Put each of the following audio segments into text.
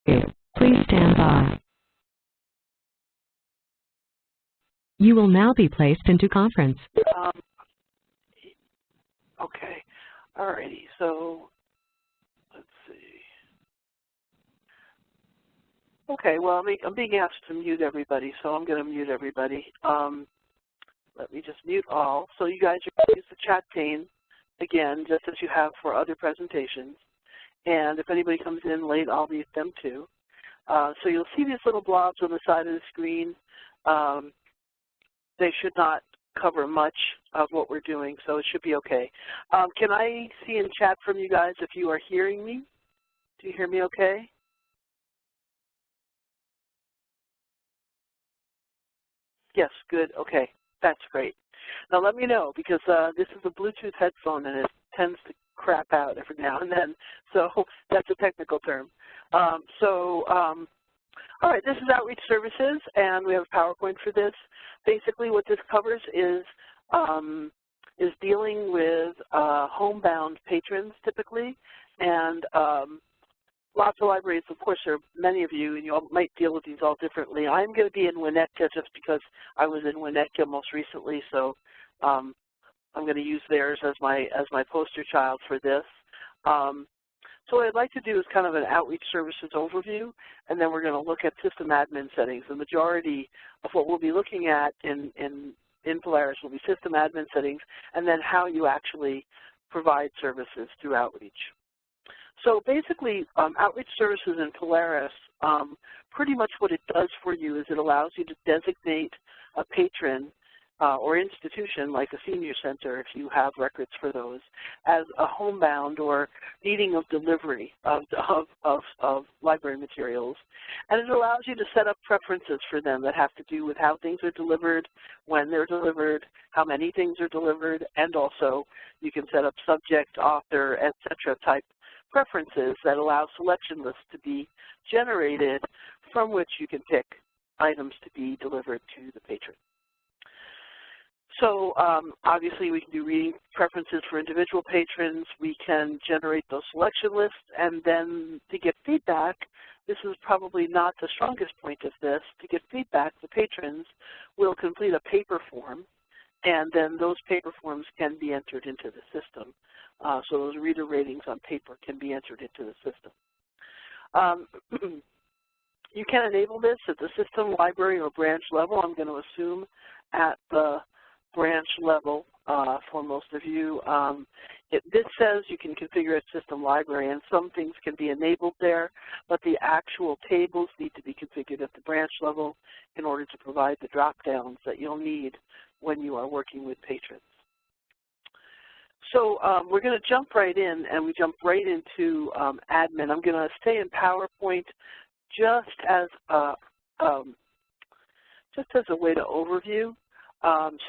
Please stand by. You will now be placed into conference. Okay. Alrighty. So let's see. Okay. Well, I'm being asked to mute everybody, so I'm going to mute everybody. Let me just mute all. So you guys are going to use the chat pane again, just as you have for other presentations. And if anybody comes in late, I'll mute them too. So you'll see these little blobs on the side of the screen. They should not cover much of what we're doing, so it should be okay. Can I see in chat from you guys if you are hearing me? Do you hear me okay? Yes, good, okay. That's great. Now let me know, because this is a Bluetooth headphone and it tends to crap out every now and then, so that's a technical term. All right, this is Outreach Services, and we have a PowerPoint for this. Basically, what this covers is dealing with homebound patrons, typically, and lots of libraries. Of course, there are many of you, and you all might deal with these all differently. I'm going to be in Winnetka just because I was in Winnetka most recently, so I'm going to use theirs as my poster child for this. So what I'd like to do is kind of an Outreach Services overview, and then we're going to look at system admin settings. The majority of what we'll be looking at in Polaris will be system admin settings, and then how you actually provide services through Outreach. So basically, Outreach Services in Polaris, pretty much what it does for you is it allows you to designate a patron or institution like a senior center, if you have records for those, as a homebound or needing of delivery of library materials. And it allows you to set up preferences for them that have to do with how things are delivered, when they're delivered, how many things are delivered, and also you can set up subject, author, etc. type preferences that allow selection lists to be generated from which you can pick items to be delivered to the patron. So obviously we can do reading preferences for individual patrons. We can generate those selection lists, and then to get feedback, this is probably not the strongest point of this. To get feedback, the patrons will complete a paper form, and then those paper forms can be entered into the system. So those reader ratings on paper can be entered into the system. You can enable this at the system, library, or branch level. I'm going to assume at the branch level for most of you. This says you can configure at system library, and some things can be enabled there, but the actual tables need to be configured at the branch level in order to provide the drop-downs that you'll need when you are working with patrons. So we're going to jump right in, and we jump right into admin. I'm going to stay in PowerPoint just as a way to overview.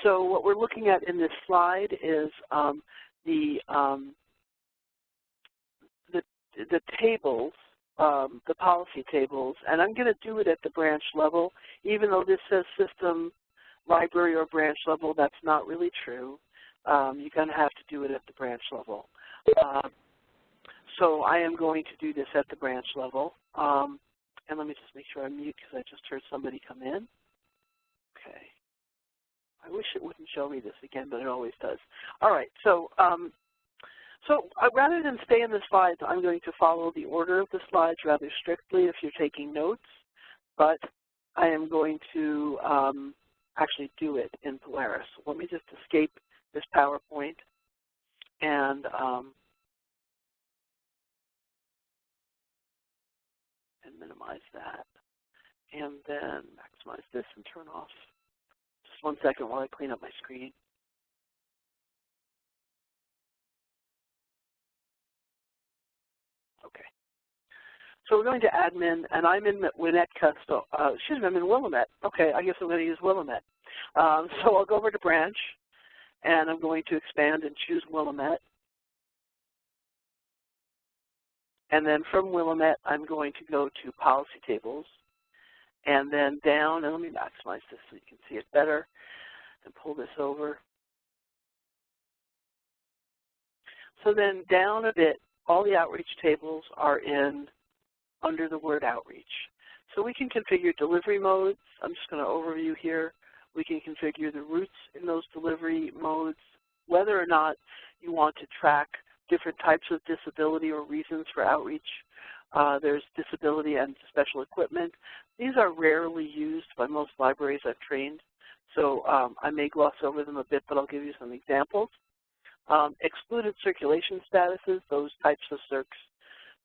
So what we're looking at in this slide is the tables, the policy tables, and I'm going to do it at the branch level. Even though this says system, library, or branch level, that's not really true. You're going to have to do it at the branch level. So I am going to do this at the branch level. And let me just make sure I mute because I just heard somebody come in. Okay. I wish it wouldn't show me this again, but it always does. All right, so rather than stay in the slides, I'm going to follow the order of the slides rather strictly if you're taking notes, but I am going to actually do it in Polaris. Let me just escape this PowerPoint and minimize that, and then maximize this and turn off. Just 1 second while I clean up my screen. Okay. So we're going to admin, and I'm in Winnetka. So, excuse me, I'm in Willamette. Okay, I guess I'm going to use Willamette. So I'll go over to branch, and I'm going to expand and choose Willamette. And then from Willamette, I'm going to go to policy tables, and then down, and let me maximize this so you can see it better, and pull this over. So then down a bit, all the outreach tables are in under the word outreach. So we can configure delivery modes. I'm just going to overview here. We can configure the routes in those delivery modes, whether or not you want to track different types of disability or reasons for outreach. There's disability and special equipment. These are rarely used by most libraries I've trained, so I may gloss over them a bit, but I'll give you some examples. Excluded circulation statuses, those types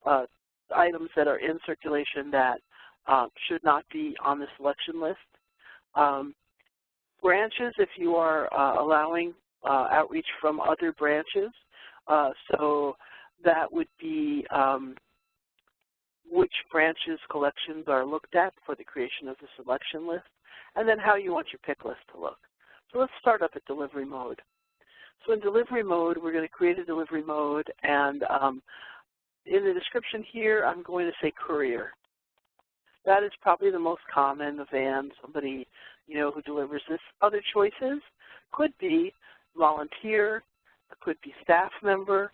of items that are in circulation that should not be on the selection list. Branches, if you are allowing outreach from other branches, so that would be which branches collections are looked at for the creation of the selection list, and then how you want your pick list to look. So let's start up at delivery mode. So in delivery mode, we're going to create a delivery mode, and in the description here, I'm going to say courier. That is probably the most common, the van, somebody, you know, who delivers this. Other choices could be volunteer, could be staff member,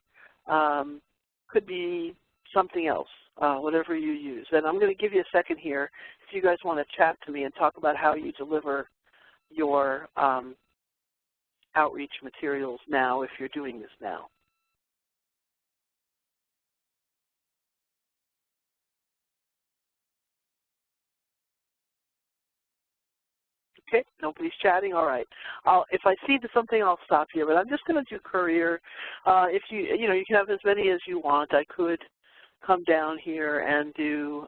could be something else, whatever you use. And I'm going to give you a second here if you guys want to chat to me and talk about how you deliver your outreach materials now if you're doing this now. Okay, nobody's chatting. All right. If I see something, I'll stop here. But I'm just going to do courier. If you know, you can have as many as you want. I could come down here and do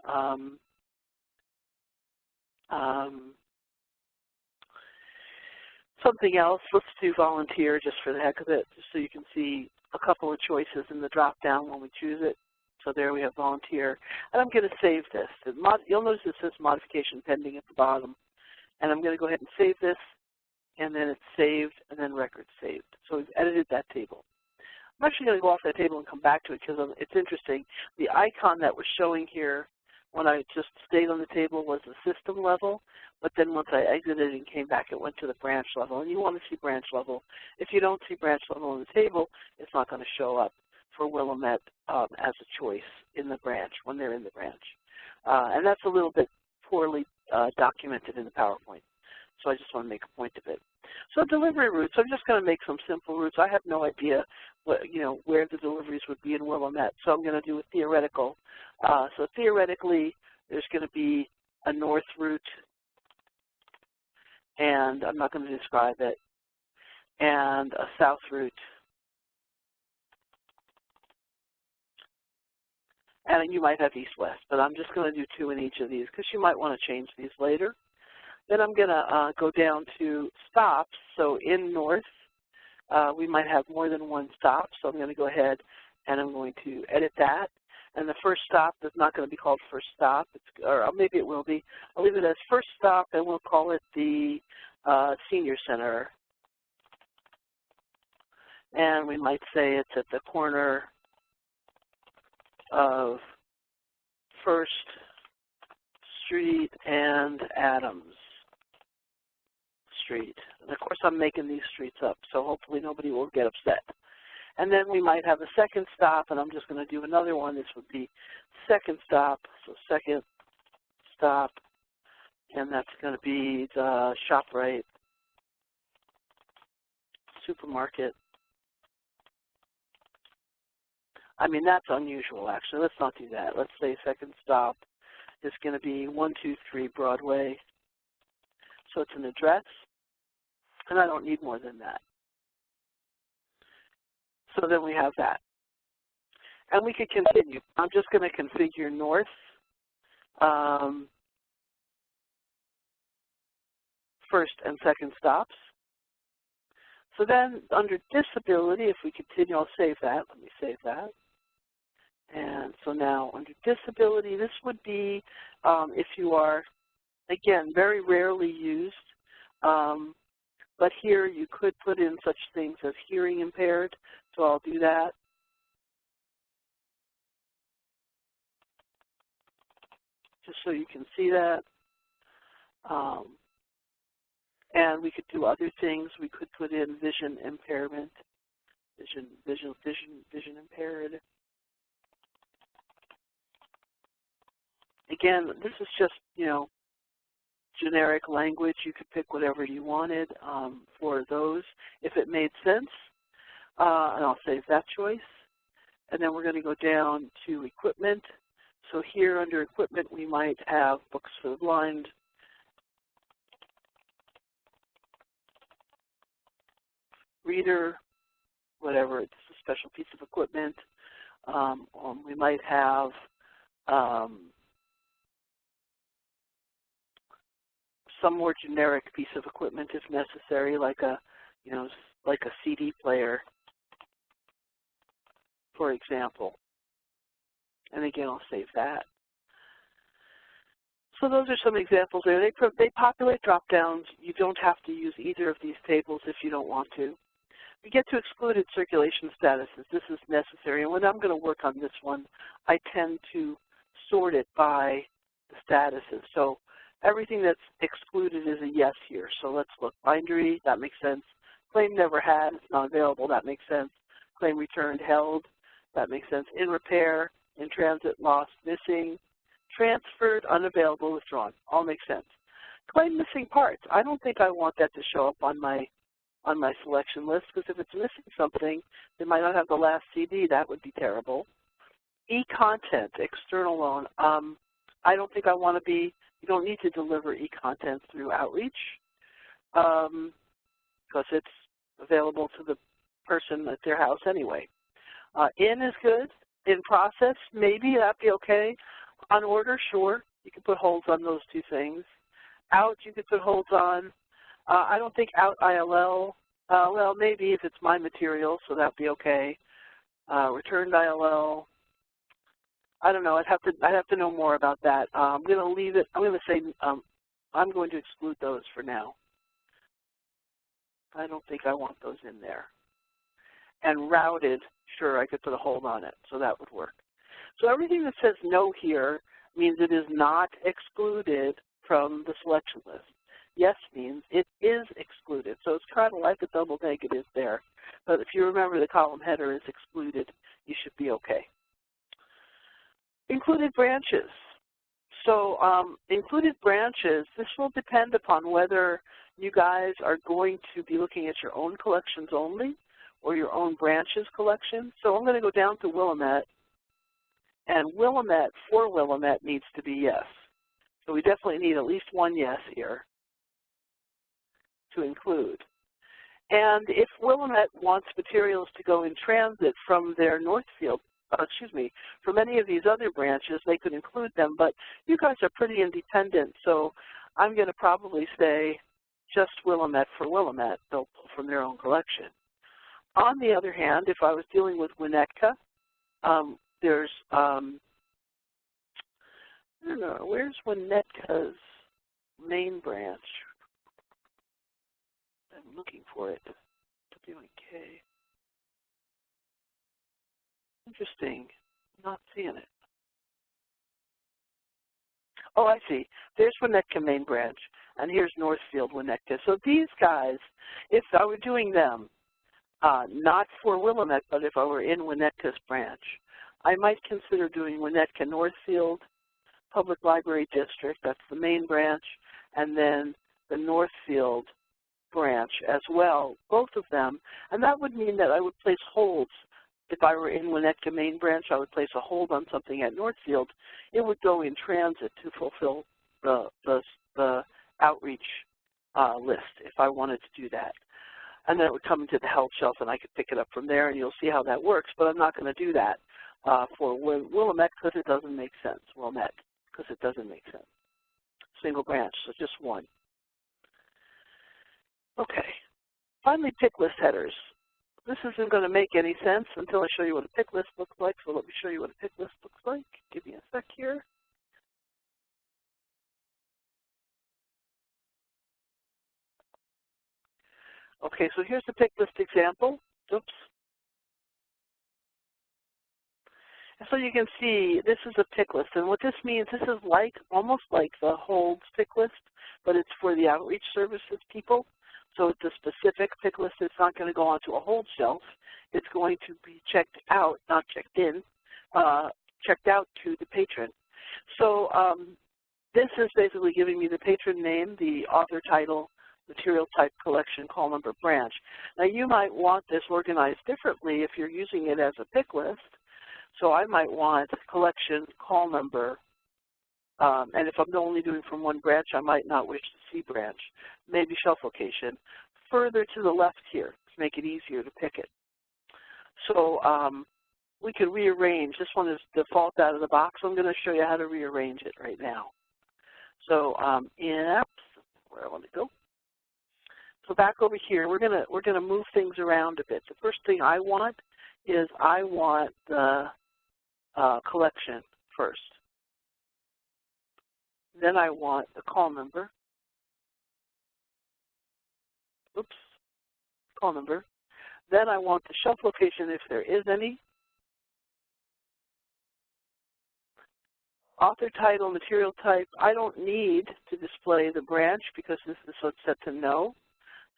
something else. Let's do volunteer just for the heck of it, just so you can see a couple of choices in the drop down when we choose it. So there we have volunteer. And I'm going to save this. You'll notice it says modification pending at the bottom. And I'm going to go ahead and save this, and then it's saved, and then record saved. So we've edited that table. I'm actually going to go off that table and come back to it because it's interesting. The icon that was showing here when I just stayed on the table was the system level, but then once I exited and came back, it went to the branch level. And you want to see branch level. If you don't see branch level on the table, it's not going to show up for Willamette as a choice in the branch when they're in the branch. And that's a little bit poorly documented in the PowerPoint. So I just want to make a point of it. So delivery routes, I'm just going to make some simple routes. I have no idea what, where the deliveries would be in Willamette, so I'm going to do a theoretical. So theoretically, there's going to be a north route, and I'm not going to describe it, and a south route. And you might have east-west, but I'm just going to do 2 in each of these because you might want to change these later. Then I'm going to go down to stops. So in north, we might have more than 1 stop. So I'm going to go ahead and I'm going to edit that. And the first stop is not going to be called first stop, or maybe it will be. I'll leave it as first stop, and we'll call it the Senior Center. And we might say it's at the corner of First Street and Adams Street. And of course, I'm making these streets up, so hopefully nobody will get upset. And then we might have a second stop, and I'm just going to do another one. This would be second stop, so second stop, and that's going to be the ShopRite supermarket. I mean, that's unusual, actually. Let's not do that. Let's say second stop is going to be 123 Broadway. So it's an address, and I don't need more than that. So then we have that. And we could continue. I'm just going to configure north. First and second stops. So then under disability, if we continue, I'll save that. Let me save that. And so now under disability, this would be if you are, again, very rarely used, but here you could put in such things as hearing impaired, so I'll do that. Just so you can see that. And we could do other things. We could put in vision impairment, vision impaired. Again, this is just, generic language. You could pick whatever you wanted for those if it made sense. And I'll save that choice. And then we're going to go down to equipment. So here under equipment, we might have books for the blind, reader, whatever, it's a special piece of equipment. We might have some more generic piece of equipment if necessary, like a CD player, for example. And again, I'll save that. So those are some examples there. They populate drop-downs. You don't have to use either of these tables if you don't want to. We get to excluded circulation statuses. This is necessary. And when I'm going to work on this one, I tend to sort it by the statuses. So everything that's excluded is a yes here. So let's look. Bindery, that makes sense. Claim never had, it's not available, that makes sense. Claim returned, held, that makes sense. In repair, in transit, lost, missing, transferred, unavailable, withdrawn, all makes sense. Claim missing parts. I don't think I want that to show up on my selection list, because if it's missing something, they might not have the last CD. That would be terrible. E-content, external loan. I don't think I want to be, you don't need to deliver e-content through Outreach because it's available to the person at their house anyway. In is good. In process, maybe that'd be okay. On order, sure. You can put holds on those two things. Out, you could put holds on. I don't think out ILL, well, maybe if it's my material, so that'd be okay. Returned ILL, I don't know. I'd have to know more about that. I'm going to leave it. I'm going to say I'm going to exclude those for now. I don't think I want those in there. And routed, sure, I could put a hold on it, so that would work. So everything that says no here means it is not excluded from the selection list. Yes means it is excluded. So it's kind of like a double negative there. But if you remember the column header is excluded, you should be okay. Included branches. So included branches, this will depend upon whether you guys are going to be looking at your own collections only or your own branches collection. So I'm going to go down to Willamette, and Willamette, for Willamette, needs to be yes. So we definitely need at least one yes here to include. And if Willamette wants materials to go in transit from their Northfield, from any of these other branches, they could include them, but you guys are pretty independent, so I'm going to probably say just Willamette for Willamette. They'll pull from their own collection. On the other hand, if I was dealing with Winnetka, there's, I don't know, where's Winnetka's main branch? I'm looking for it. WNK. Interesting. Not seeing it. Oh, I see. There's Winnetka main branch, and here's Northfield Winnetka. So these guys, if I were doing them, not for Willamette, but if I were in Winnetka's branch, I might consider doing Winnetka Northfield Public Library District, that's the main branch, and then the Northfield branch as well, both of them. And that would mean that I would place holds. If I were in Winnetka main branch, I would place a hold on something at Northfield. It would go in transit to fulfill the outreach list if I wanted to do that. And then it would come into the held shelf and I could pick it up from there, and you'll see how that works. But I'm not going to do that for Willamette because it doesn't make sense. Willamette, because it doesn't make sense. Single branch, so just one. Okay. Finally, pick list headers. This isn't going to make any sense until I show you what a pick list looks like, so let me show you what a pick list looks like. Give me a sec here. Okay, so here's the pick list example. Oops. And so you can see this is a pick list, and what this means, this is like almost like the holds pick list, but it's for the outreach services people. So it's a specific pick list. It's not going to go onto a hold shelf. It's going to be checked out, not checked in, checked out to the patron. So this is basically giving me the patron name, the author title, material type, collection, call number, branch. Now you might want this organized differently if you're using it as a pick list. So I might want collection, call number, and if I'm only doing from one branch, I might not wish to see branch. Maybe shelf location. Further to the left here to make it easier to pick it. So we could rearrange. This one is default out of the box. I'm going to show you how to rearrange it right now. So in apps, where I want to go. So back over here, we're gonna move things around a bit. The first thing I want is I want the collection first. Then I want the call number. Oops, call number. Then I want the shelf location if there is any. Author title, material type. I don't need to display the branch because this is set to no.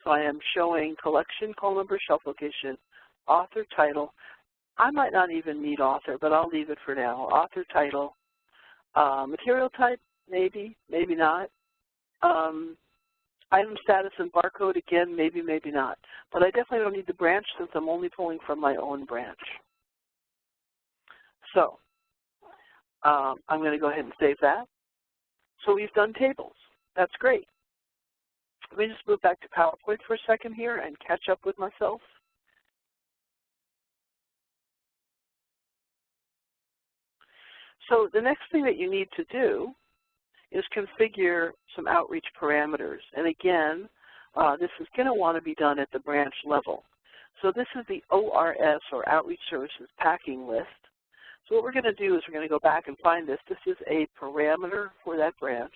So I am showing collection, call number, shelf location, author title. I might not even need author, but I'll leave it for now. Author title, material type, maybe, maybe not. Item status and barcode, again, maybe, maybe not. But I definitely don't need the branch since I'm only pulling from my own branch. So I'm going to go ahead and save that. So we've done tables. That's great. Let me just move back to PowerPoint for a second here and catch up with myself. So the next thing that you need to do is configure some outreach parameters. And again, this is going to want to be done at the branch level. So this is the ORS, or Outreach Services Packing List. So what we're going to do is we're going to go back and find this. This is a parameter for that branch.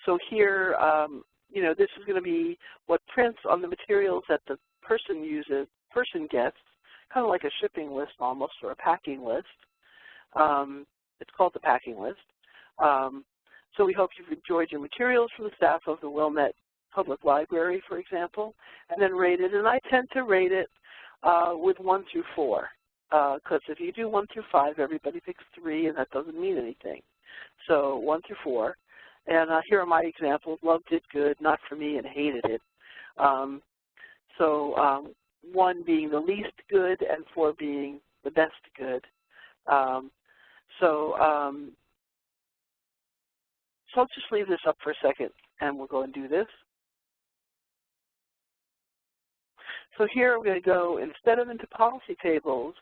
So here, you know, this is going to be what prints on the materials that the person gets, kind of like a shipping list almost, or a packing list. It's called the packing list. So we hope you've enjoyed your materials from the staff of the Wilmette Public Library, for example, and then rate it. And I tend to rate it with 1 through 4, because if you do 1 through 5, everybody picks 3, and that doesn't mean anything. So 1 through 4. And here are my examples: loved it, good, not for me, and hated it. 1 being the least good and 4 being the best good. So I'll just leave this up for a second, and we'll go and do this. So here we're going to go, instead of into policy tables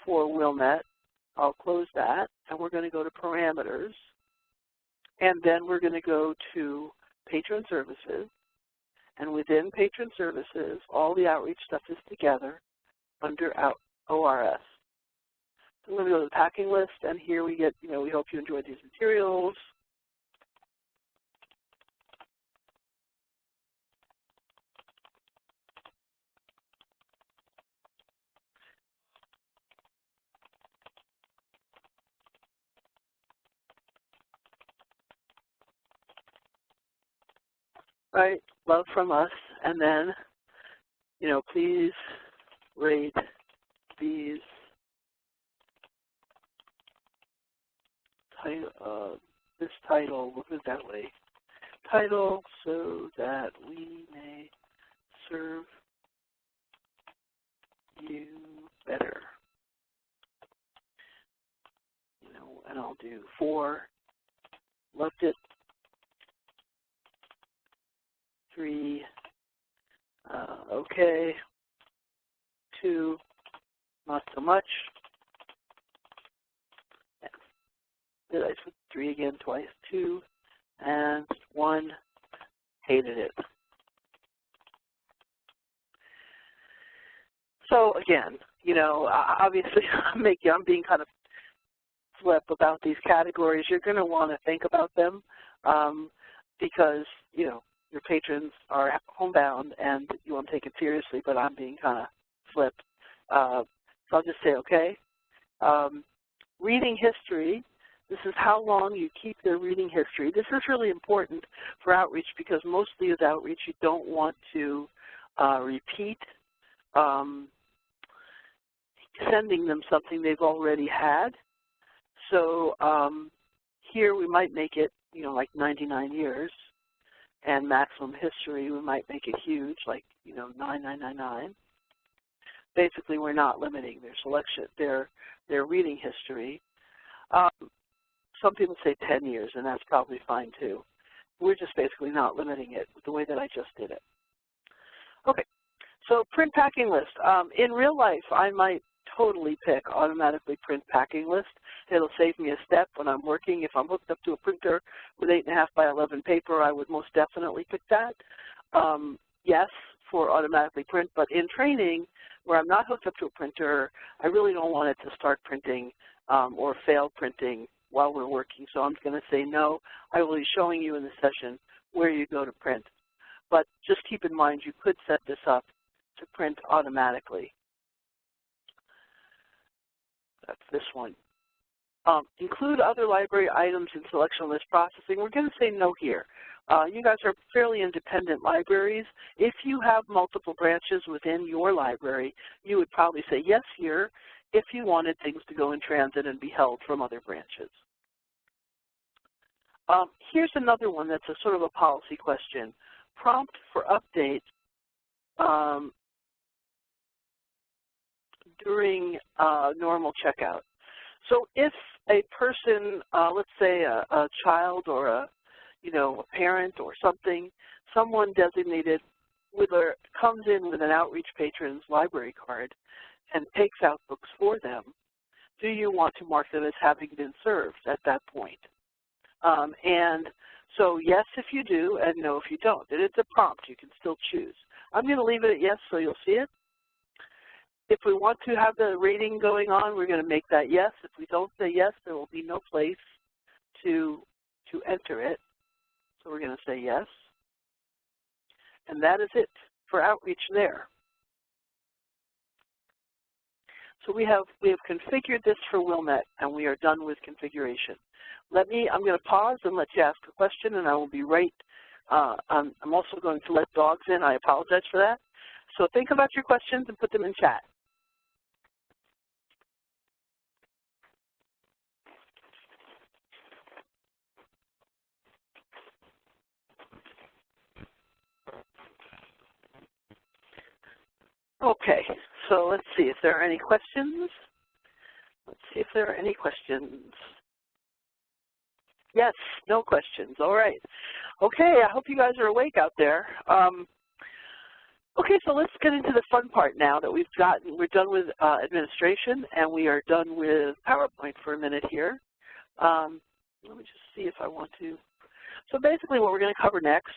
for Wilmette, I'll close that, and we're going to go to parameters. And then we're going to go to Patron Services. And within Patron Services, all the outreach stuff is together under ORS. So I'm going to go to the packing list, and here we get, we hope you enjoyed these materials. Right, love from us, and then, please rate these this title, we'll put it that way, title, so that we may serve you better. And I'll do 4, loved it. 3, okay. 2, not so much. Did I put 3 again twice? 2, and 1, hated it. So again, obviously I'm being kind of flip about these categories. You're going to want to think about them because, your patrons are homebound and you want to take it seriously, but I'm being kind of flip. So I'll just say, okay. Reading history, this is how long you keep their reading history. This is really important for outreach because mostly with outreach you don't want to repeat sending them something they've already had. So here we might make it, like 99 years, and maximum history we might make it huge, like 9999. Basically, we're not limiting their selection, their reading history. Some people say 10 years, and that's probably fine too. We're just basically not limiting it the way that I just did it. Okay, so print packing list. In real life, I might totally pick automatically print packing list. It'll save me a step when I'm working. If I'm hooked up to a printer with 8.5 by 11 paper, I would most definitely pick that. Yes, for automatically print, but in training, where I'm not hooked up to a printer, I really don't want it to start printing or fail printing while we're working. So I'm going to say no. I will be showing you in the session where you go to print. But just keep in mind you could set this up to print automatically. That's this one. Include other library items in selection list processing. We're going to say no here. You guys are fairly independent libraries. If you have multiple branches within your library, you would probably say yes here if you wanted things to go in transit and be held from other branches. Here's another one that's a sort of a policy question. Prompt for update during normal checkout. So if a person, let's say a child or a parent or something, someone designated comes in with an outreach patron's library card and takes out books for them, do you want to mark them as having been served at that point? And so yes if you do, and no if you don't. And it's a prompt. You can still choose. I'm going to leave it at yes so you'll see it. If we want to have the rating going on, we're going to make that yes. If we don't say yes, there will be no place to enter it. So we're going to say yes. And that is it for outreach there. So we have configured this for Wilnet, and we are done with configuration. I'm going to pause and let you ask a question, and I will be right. I'm also going to let dogs in. I apologize for that. So think about your questions and put them in chat. Okay, so let's see if there are any questions. Let's see if there are any questions. Yes, no questions. All right. Okay, I hope you guys are awake out there. Okay, so let's get into the fun part now that we're done with administration and we are done with PowerPoint for a minute here. Let me just see if I want to. So basically what we're going to cover next,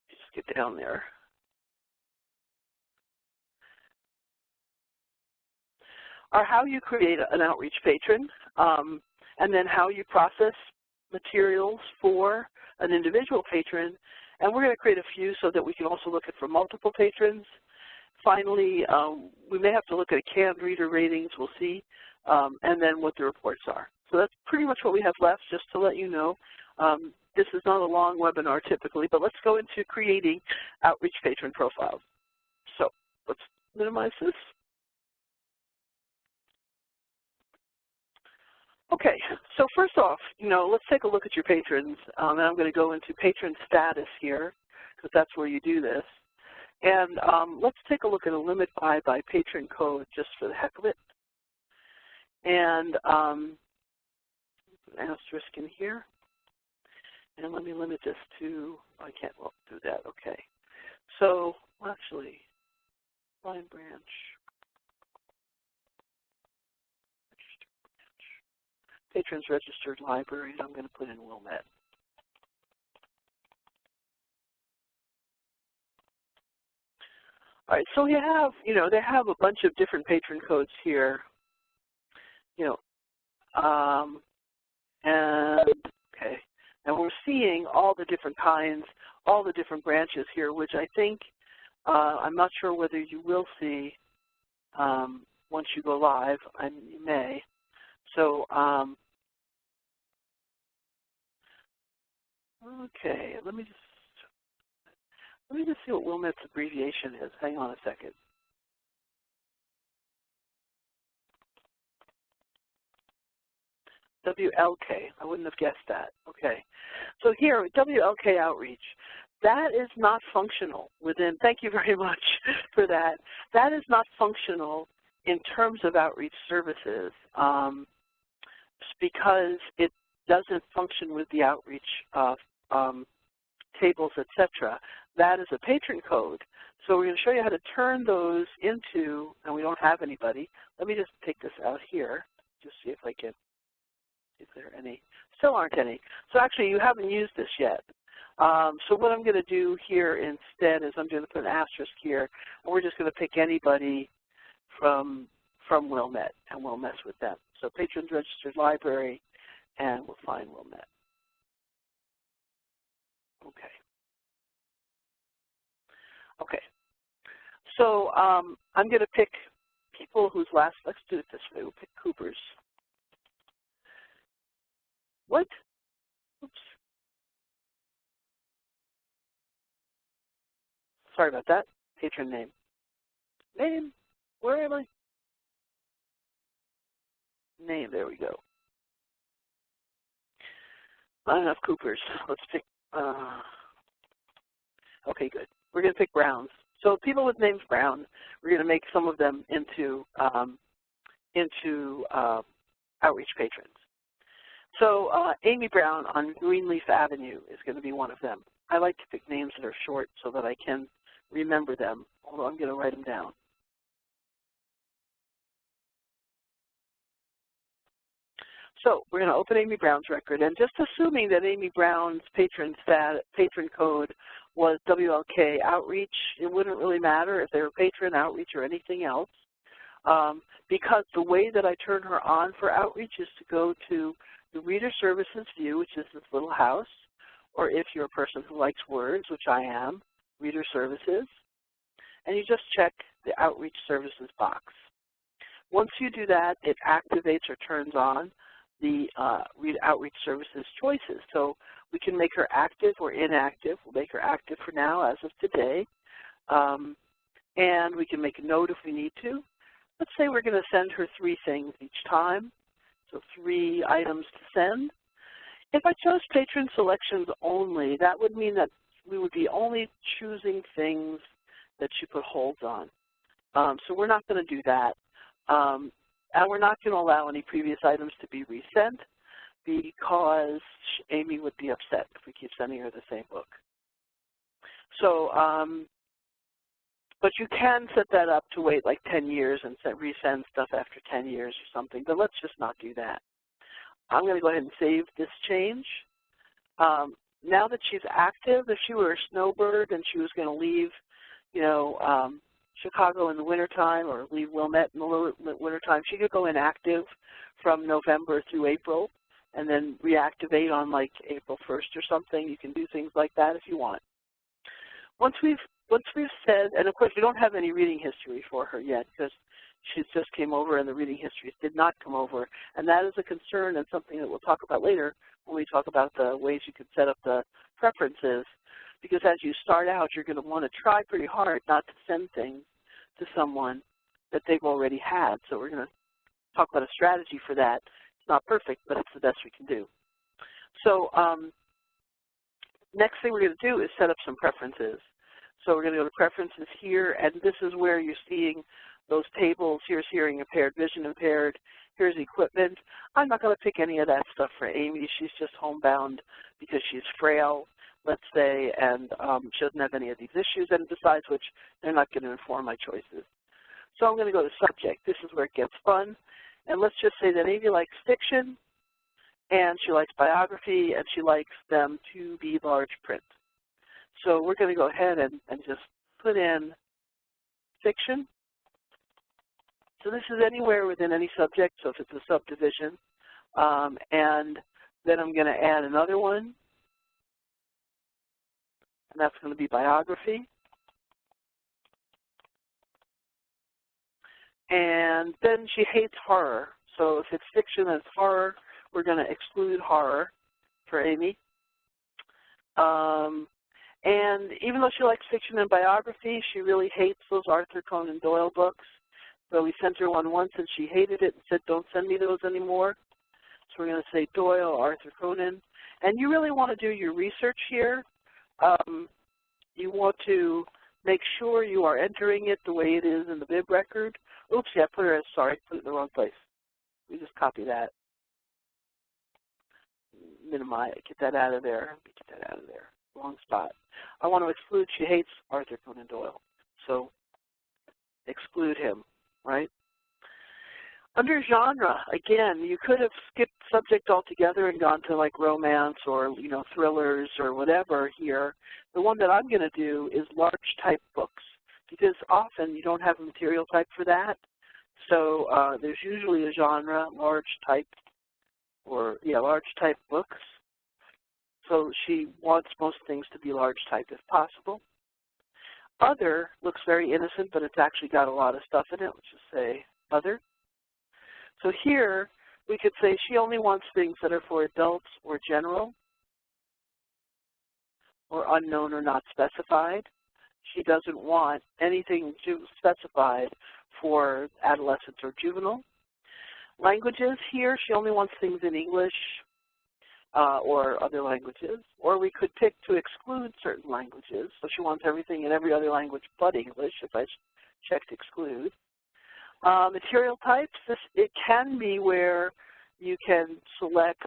just get down there. Are how you create an outreach patron, and then how you process materials for an individual patron. And we're going to create a few so that we can also look at for multiple patrons. Finally, we may have to look at canned reader ratings, we'll see, and then what the reports are. So that's pretty much what we have left, just to let you know. This is not a long webinar typically, but let's go into creating outreach patron profiles. So let's minimize this. Okay, so first off, let's take a look at your patrons, and I'm going to go into patron status here, because that's where you do this. And let's take a look at a limit by patron code, just for the heck of it. And an asterisk in here. And let me limit this to, I can't do that, okay. So, actually, line branch. Patrons registered libraries, I'm going to put in Wilnet. All right, so you have, they have a bunch of different patron codes here, and okay, and we're seeing all the different kinds, all the different branches here, which I think, I'm not sure whether you will see once you go live, you may. So, okay, let me just see what Wilnet's abbreviation is. Hang on a second. WLK. I wouldn't have guessed that. Okay. So here, WLK Outreach, that is not functional within, thank you very much for that. That is not functional in terms of outreach services because it doesn't function with the outreach tables, etc. That is a patron code. So we're going to show you how to turn those into, and we don't have anybody. Let me just take this out here, just see if I can, if there are any. Still aren't any. So actually you haven't used this yet. So what I'm going to do here instead is I'm going to put an asterisk here, and we're just going to pick anybody from Wilmette, and we'll mess with them. So Patrons Registered Library, and we'll find Wilmette. Okay. Okay. So I'm going to pick people whose last, let's do it this way, we'll pick Cooper's. What? Oops. Sorry about that. Patron name. Name. Where am I? Name. There we go. Not enough Coopers. Let's pick. Okay, good. We're going to pick Browns. So people with names Brown, we're going to make some of them into outreach patrons. So Amy Brown on Greenleaf Avenue is going to be one of them. I like to pick names that are short so that I can remember them, although I'm going to write them down. So we're going to open Amy Brown's record, and just assuming that Amy Brown's patron code was WLK Outreach, it wouldn't really matter if they were patron, outreach, or anything else, because the way that I turn her on for outreach is to go to the Reader Services view, which is this little house, or if you're a person who likes words, which I am, Reader Services, and you just check the Outreach Services box. Once you do that, it activates or turns on the Outreach Services choices. So we can make her active or inactive. We'll make her active for now as of today. And we can make a note if we need to. Let's say we're going to send her 3 things each time. So 3 items to send. If I chose patron selections only, that would mean that we would be only choosing things that she put holds on. So we're not going to do that. And we're not going to allow any previous items to be resent because Amy would be upset if we keep sending her the same book. So, but you can set that up to wait like 10 years and resend stuff after 10 years or something, but let's just not do that. I'm going to go ahead and save this change. Now that she's active, if she were a snowbird and she was going to leave, you know, Chicago in the wintertime or leave Wilmette in the wintertime, she could go inactive from November through April and then reactivate on like April 1st or something. You can do things like that if you want. Once we've said, and of course we don't have any reading history for her yet because she just came over and the reading histories did not come over, and that is a concern and something that we'll talk about later when we talk about the ways you can set up the preferences. Because as you start out, you're going to want to try pretty hard not to send things to someone that they've already had. So we're going to talk about a strategy for that. It's not perfect, but it's the best we can do. So next thing we're going to do is set up some preferences. So we're going to go to Preferences here, and this is where you're seeing those tables. Here's hearing impaired, vision impaired. Here's equipment. I'm not going to pick any of that stuff for Amy. She's just homebound because she's frail, let's say, and she doesn't have any of these issues, and besides which, they're not going to inform my choices. So I'm going to go to Subject. This is where it gets fun. And let's just say that Amy likes fiction, and she likes biography, and she likes them to be large print. So we're going to go ahead and just put in fiction. So this is anywhere within any subject, so if it's a subdivision. And then I'm going to add another one. And that's going to be biography. And then she hates horror. So if it's fiction and it's horror, we're going to exclude horror for Amy. And even though she likes fiction and biography, she really hates those Arthur Conan Doyle books. So we sent her one once and she hated it and said, don't send me those anymore. So we're going to say Doyle, Arthur Conan. And you really want to do your research here. You want to make sure you are entering it the way it is in the bib record. Oops, yeah, put it in the wrong place. We just copy that. Minimize, get that out of there. Get that out of there. Wrong spot. I want to exclude, she hates Arthur Conan Doyle. So exclude him, right? Under genre, again, you could have skipped subject altogether and gone to like romance or, you know, thrillers or whatever here. The one that I'm going to do is large type books because often you don't have a material type for that. So there's usually a genre, large type, or large type books. So she wants most things to be large type if possible. Other looks very innocent, but it's actually got a lot of stuff in it. Let's just say other. So here we could say she only wants things that are for adults or general or unknown or not specified. She doesn't want anything specified for adolescents or juvenile. Languages here, she only wants things in English or other languages. Or we could pick to exclude certain languages. So she wants everything in every other language but English if I checked exclude. Material types, it can be where you can select,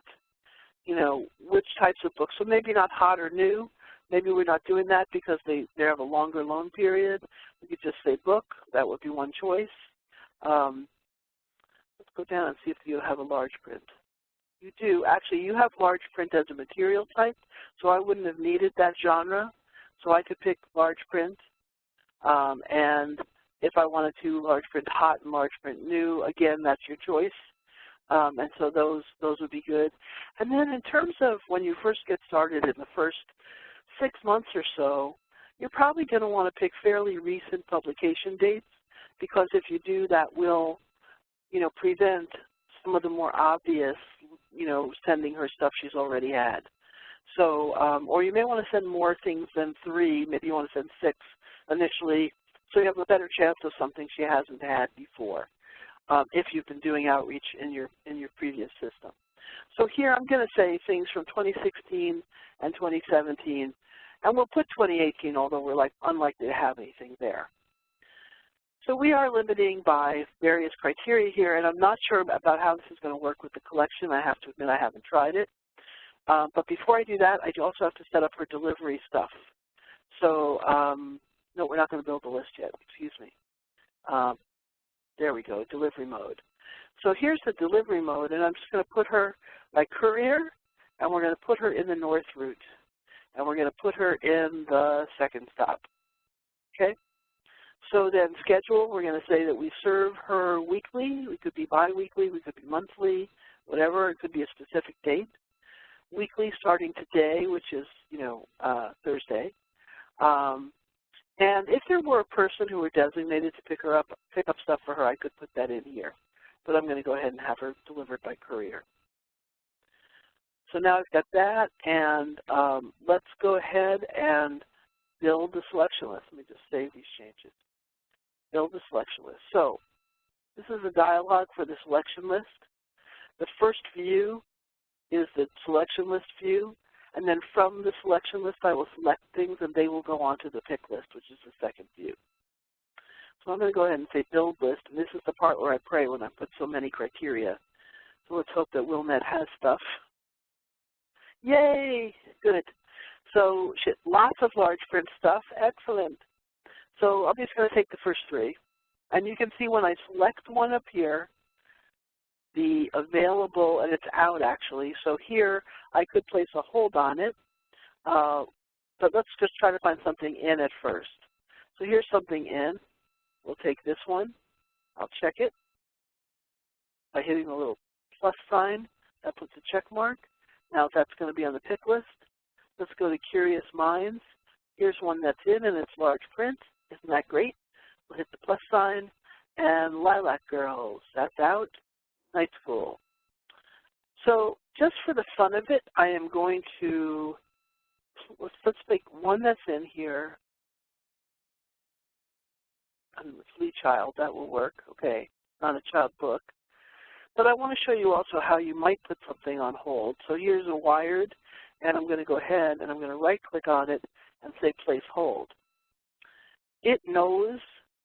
which types of books. So maybe not hot or new. Maybe we're not doing that because they have a longer loan period. We could just say book. That would be one choice. Let's go down and see if you have a large print. You do. Actually, you have large print as a material type, so I wouldn't have needed that genre. So I could pick large print. And if I wanted to large print hot and large print new, again, that's your choice. And so those would be good. And then in terms of when you first get started in the first 6 months or so, you're probably going to want to pick fairly recent publication dates because if you do, that will, prevent some of the more obvious, sending her stuff she's already had. So, or you may want to send more things than 3. Maybe you want to send 6 initially, so you have a better chance of something she hasn't had before, if you've been doing outreach in your previous system. So here I'm going to say things from 2016 and 2017, and we'll put 2018, although we're unlikely to have anything there. So we are limiting by various criteria here, and I'm not sure about how this is going to work with the collection. I have to admit I haven't tried it. But before I do that, I also have to set up her delivery stuff. So no, we're not going to build the list yet. Excuse me. There we go, delivery mode. So here's the delivery mode, and I'm just going to put her like courier, and we're going to put her in the north route, and we're going to put her in the second stop. Okay? So then schedule, we're going to say that we serve her weekly. We could be biweekly, we could be monthly, whatever. It could be a specific date. Weekly starting today, which is, Thursday. And if there were a person who were designated to pick up stuff for her, I could put that in here. But I'm going to go ahead and have her delivered by courier. So now I've got that, and let's go ahead and build the selection list. Let me just save these changes. Build the selection list. So this is a dialog for the selection list. The first view is the selection list view. And then from the selection list, I will select things, and they will go onto the pick list, which is the second view. So I'm going to go ahead and say build list, and this is the part where I pray when I put so many criteria. So let's hope that Wilnet has stuff. Yay! Good. So lots of large print stuff. Excellent. So I'm just going to take the first 3. And you can see when I select one up here, the available, and it's out actually. So here I could place a hold on it, but let's just try to find something in at first. So here's something in. We'll take this one. I'll check it by hitting the little plus sign. That puts a check mark. Now that's going to be on the pick list. Let's go to Curious Minds. Here's one that's in, and it's large print. Isn't that great? We'll hit the plus sign. And Lilac Girls, that's out. Night School. So just for the fun of it, I am going to, let's make one that's in here. Flea Child, that will work. Okay, not a child book. But I want to show you also how you might put something on hold. So here's a wired, and I'm going to go ahead and I'm going to right-click on it and say place hold. It knows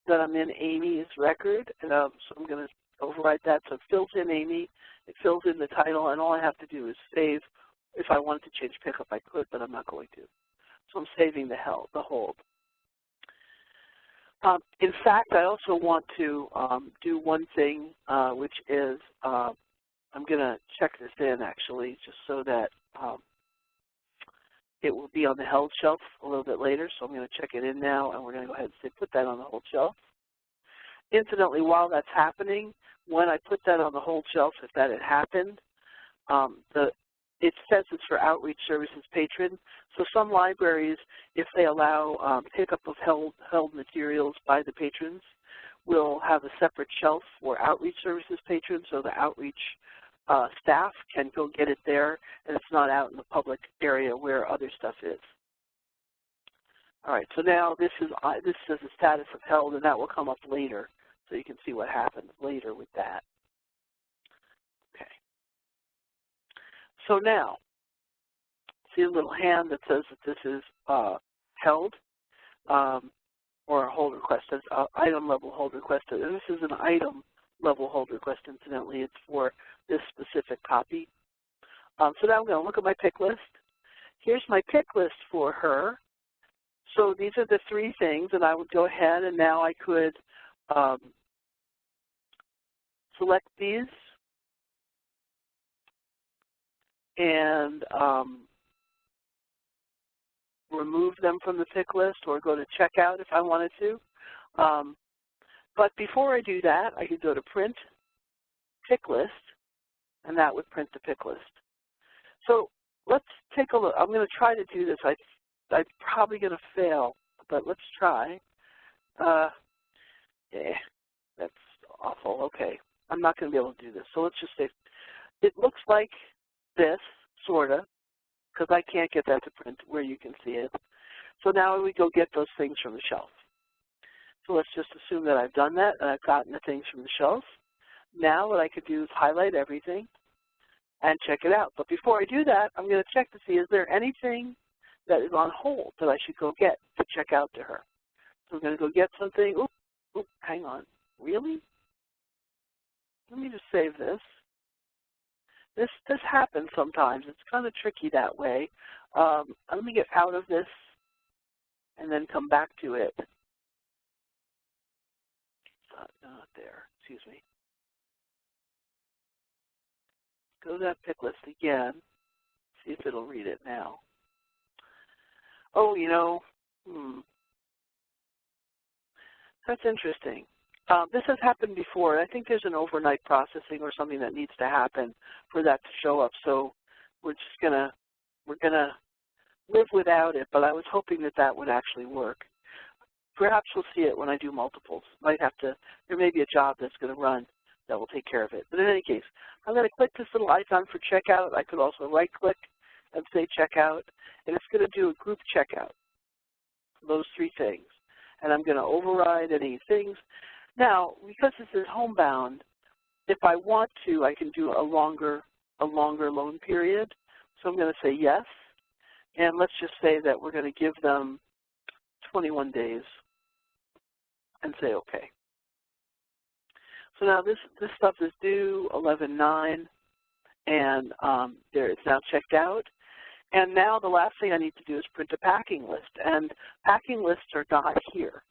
that I'm in Amy's record, and so I'm going to override that. So it fills in Amy, it fills in the title, and all I have to do is save. If I wanted to change pickup, I could, but I'm not going to. So I'm saving the hold. In fact, I also want to do one thing, which is I'm going to check this in, actually, just so that it will be on the held shelf a little bit later. So I'm going to check it in now, and we're going to go ahead and say put that on the hold shelf. Incidentally, while that's happening, when I put that on the hold shelf, if that had happened, it says it's for Outreach Services patron. So some libraries, if they allow pickup of held materials by the patrons, will have a separate shelf for Outreach Services patrons, so the Outreach staff can go get it there, and it's not out in the public area where other stuff is. All right, so now this says the status of held, and that will come up later, so you can see what happened later with that. Okay. So now, see a little hand that says that this is held, or a hold request. It's item level hold requested, and this is an item level hold request. Incidentally, it's for this specific copy. So now I'm going to look at my pick list. Here's my pick list for her. So these are the three things, and I would go ahead and now I could select these and remove them from the pick list or go to checkout if I wanted to. But before I do that, I could go to print pick list, and that would print the pick list. So let's take a look. I'm going to try to do this. I'm probably going to fail, but let's try. Yeah, that's awful. Okay, I'm not going to be able to do this. So let's just say it looks like this, sort of, because I can't get that to print where you can see it. So now we go get those things from the shelf. So let's just assume that I've done that and I've gotten the things from the shelf. Now what I could do is highlight everything and check it out. But before I do that, I'm going to check to see, is there anything that is on hold that I should go get to check out to her? So I'm going to go get something. Oop, hang on. Really? Let me just save this. This happens sometimes. It's kind of tricky that way. Let me get out of this and then come back to it. Not there. Excuse me. Go to that pick list again. See if it'll read it now. Oh, you know, that's interesting. This has happened before. I think there's an overnight processing or something that needs to happen for that to show up. So we're gonna live without it. But I was hoping that that would actually work. Perhaps we'll see it when I do multiples. There may be a job that's going to run that will take care of it. But in any case, I'm going to click this little icon for checkout. I could also right-click and say checkout, and it's going to do a group checkout for those three things. And I'm going to override any things. Now, because this is homebound, if I want to, I can do a longer loan period. So I'm going to say yes, and let's just say that we're going to give them 21 days and say okay. So now this stuff is due 11/9, and it's now checked out. And now the last thing I need to do is print a packing list. And packing lists are not here.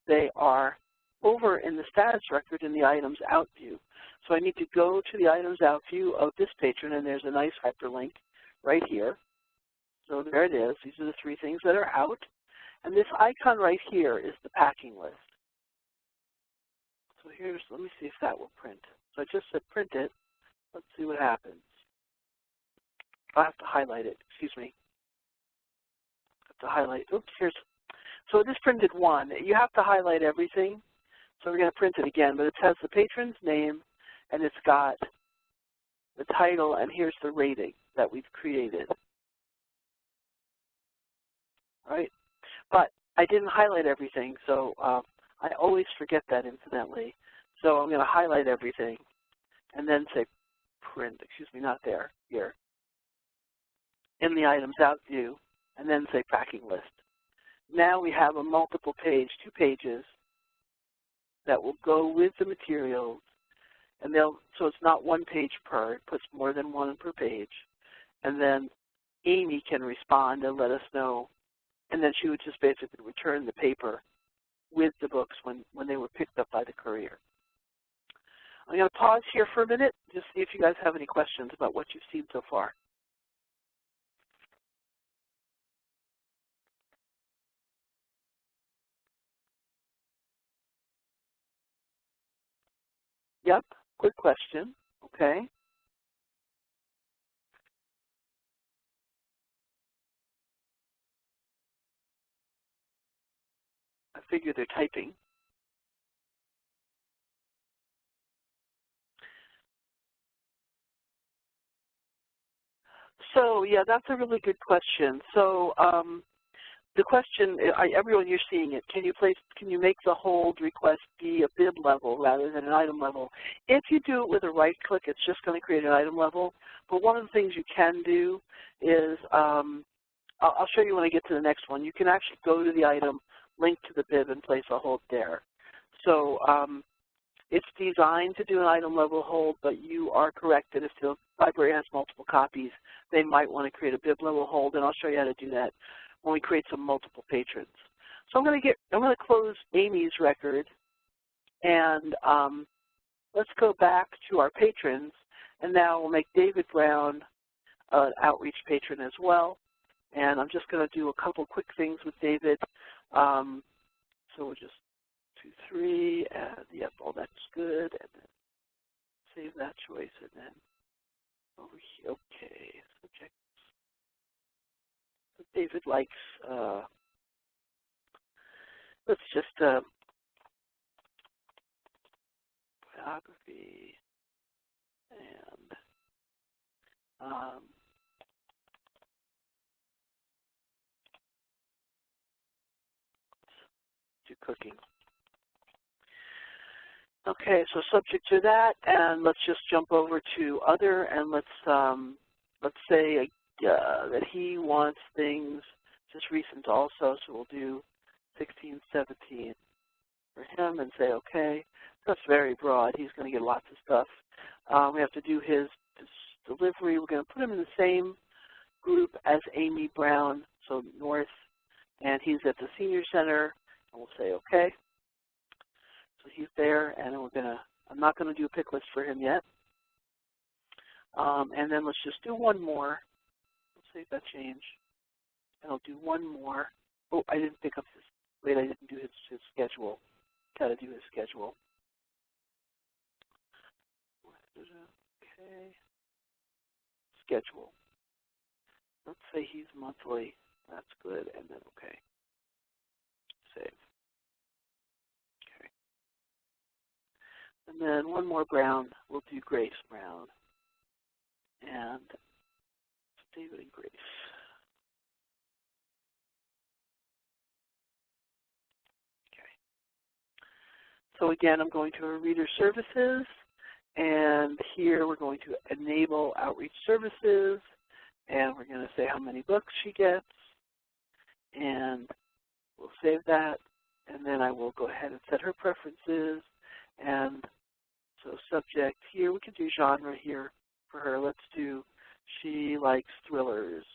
They are over in the status record in the items out view. So I need to go to the items out view of this patron, and there's a nice hyperlink right here. So there it is. These are the three things that are out. And this icon right here is the packing list. So let me see if that will print. So I just said print it. Let's see what happens. I have to highlight it. Excuse me. I have to highlight. Oops, so this printed one. You have to highlight everything. So we're going to print it again, but it has the patron's name, and it's got the title, and here's the rating that we've created. All right? But I didn't highlight everything, so I always forget that, incidentally. So I'm going to highlight everything. and then say print, excuse me, not there, here, in the items out view, and then say packing list. Now we have a multiple page, 2 pages, that will go with the materials, and so it's not 1 page per, it puts more than 1 per page, and then Amy can respond and let us know, and then she would just basically return the paper with the books when they were picked up by the courier. I'm going to pause here for a minute, just see if you guys have any questions about what you've seen so far. Yep, good question. Okay. I figure they're typing. So, yeah, that's a really good question. So, the question, everyone, you're seeing it. Can you make the hold request be a bib level rather than an item level? If you do it with a right click, it's just going to create an item level. But one of the things you can do is, I'll show you when I get to the next one. You can actually go to the item, link to the bib, and place a hold there. So it's designed to do an item level hold, but you are correct that if the library has multiple copies, they might want to create a bib level hold, and I'll show you how to do that when we create some multiple patrons. So I'm going to close Amy's record, and let's go back to our patrons, and now we'll make David Brown an outreach patron as well. And I'm just going to do a couple quick things with David. So we'll just 2, 3, and yep, all that's good, and then save that choice, and then over here, okay, subject. So David likes, let's just, biography, and do cooking. Okay, so subject to that, and let's just jump over to other, and let's say that he wants things just recent also, so we'll do 16, 17 for him and say okay. That's very broad. He's going to get lots of stuff. We have to do his delivery. We're going to put him in the same group as Amy Brown, so North, and he's at the Senior Center, and we'll say okay. So he's there, and I'm not going to do a pick list for him yet. And then let's just do one more. Let's save that change. And I'll do one more. Oh, I didn't pick up his, wait, I didn't do his schedule. Got to do his schedule. Okay. Schedule. Let's say he's monthly. That's good, and then okay. Save. And then one more Brown, we'll do Grace Brown. And David and Grace. Okay. So again, I'm going to our Reader Services, and here we're going to enable Outreach Services, and we're going to say how many books she gets, and we'll save that, and then I will go ahead and set her preferences, and so subject here, we can do genre here for her. Let's do, she likes thrillers.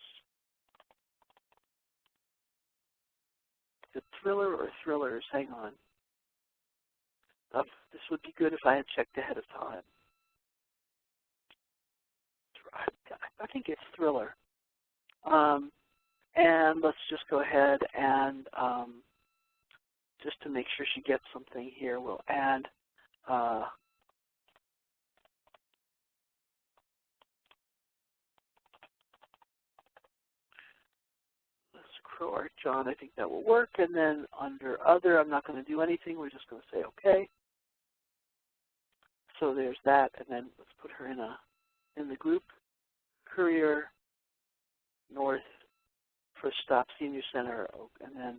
Is it thriller or thrillers? Hang on. This would be good if I had checked ahead of time. I think it's thriller. And let's just go ahead and just to make sure she gets something here, we'll add Crow Art John, I think that will work. And then under other, I'm not going to do anything. We're just going to say okay. So there's that, and then let's put her in the group. Courier, North, First Stop, Senior Center, and then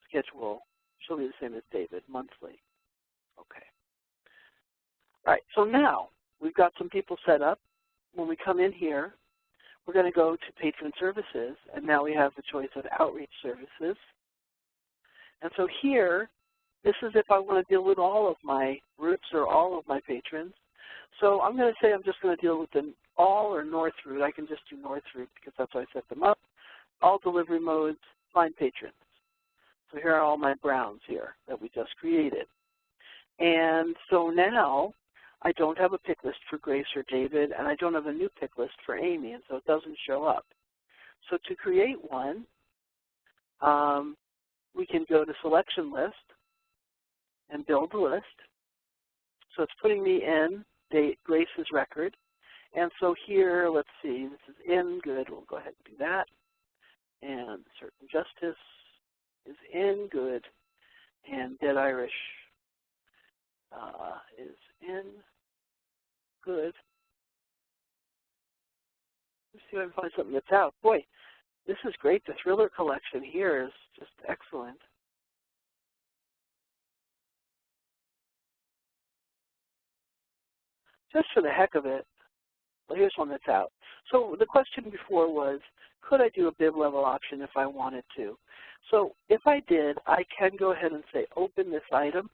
schedule. She'll be the same as David, monthly. Okay. All right, so now we've got some people set up. When we come in here, we're going to go to Patron Services, and now we have the choice of Outreach Services. And so here, this is if I want to deal with all of my routes or all of my patrons. So I'm going to say I'm just going to deal with the all or north route. I can just do north route because that's how I set them up. All delivery modes, find patrons. So here are all my browns here that we just created. And so now I don't have a pick list for Grace or David, and I don't have a new pick list for Amy, and so it doesn't show up. So to create one, we can go to Selection List and build a list. So it's putting me in Grace's record. And so here, let's see, this is in, good, we'll go ahead and do that. And Certain Justice is in, good, and Dead Irish is in, good. Let's see if I can find something that's out. Boy, this is great. The thriller collection here is just excellent. Just for the heck of it, well, here's one that's out. So the question before was, could I do a bib level option if I wanted to? So if I did, I can go ahead and say, open this item.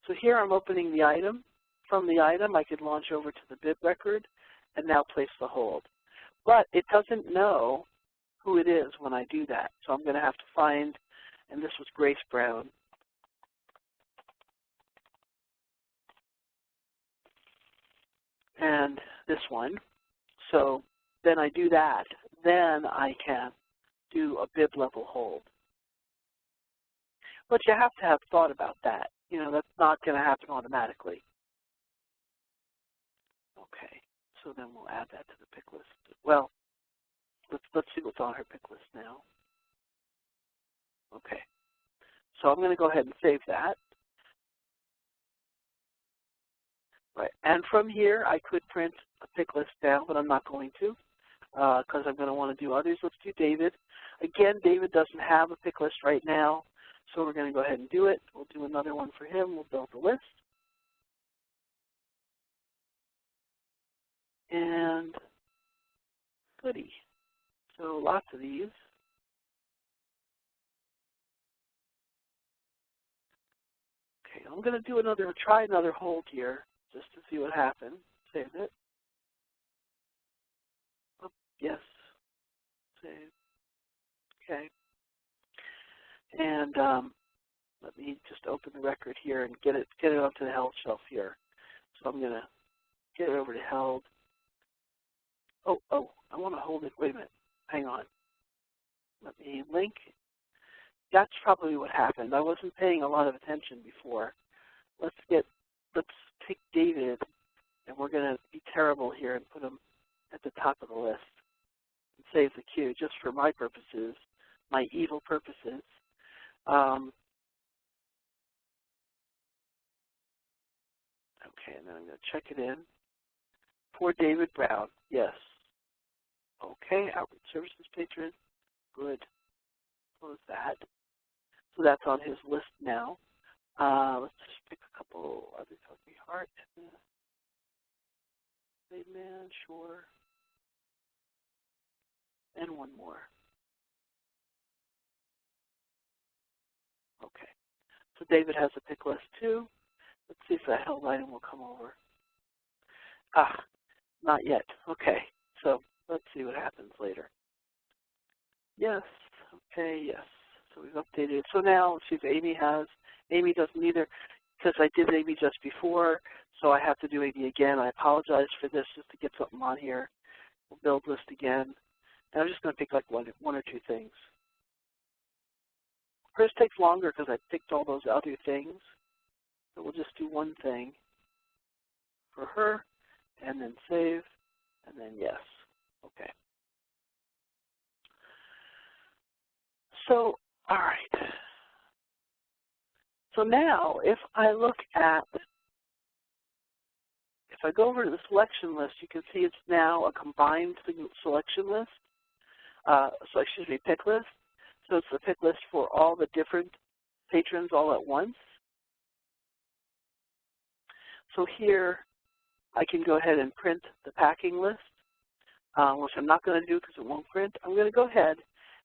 So here I'm opening the item. From the item, I could launch over to the bib record and now place the hold. But it doesn't know who it is when I do that. So I'm going to have to find, and this was Grace Brown. And this one. So then I do that. Then I can do a bib level hold. But you have to have thought about that. You know, that's not going to happen automatically. Okay, so then we'll add that to the pick list. Well, let's see what's on her pick list now. Okay, so I'm going to go ahead and save that. Right, and from here I could print a pick list down, but I'm not going to because I'm going to want to do others. Let's do David. Again, David doesn't have a pick list right now, so we're going to go ahead and do it. We'll do another one for him. We'll build the list. And goody. So lots of these. Okay, I'm going to do try another hold here just to see what happens. Save it. Oh, yes. Save. Okay. And let me just open the record here and get it onto the held shelf here. So I'm going to get it over to held. Oh, I want to hold it. Wait a minute. Hang on. Let me link. That's probably what happened. I wasn't paying a lot of attention before. Let's take David, and we're going to be terrible here and put him at the top of the list and save the queue just for my purposes, my evil purposes. Okay, and then I'm going to check it in. For David Brown, yes. Okay, Outreach Services patron, good. Close that. So that's on his list now. Let's just pick a couple others. Hungry Heart. Man, sure. And one more. Okay. So David has a pick list too. Let's see if that held item will come over. Ah, not yet. Okay. So let's see what happens later. Yes. Okay, yes. So we've updated it. So now let's see if Amy has. Amy doesn't either because I did Amy just before, so I have to do Amy again. I apologize for this just to get something on here. We'll build list again. And I'm just going to pick like one or two things. Hers takes longer because I picked all those other things. So we'll just do one thing for her, and then save, and then yes. Okay. So, all right. So now, if I look at, if I go over to the selection list, you can see it's now a combined selection list. So excuse me, pick list. So it's the pick list for all the different patrons all at once. So here I can go ahead and print the packing list, which I'm not going to do because it won't print. I'm going to go ahead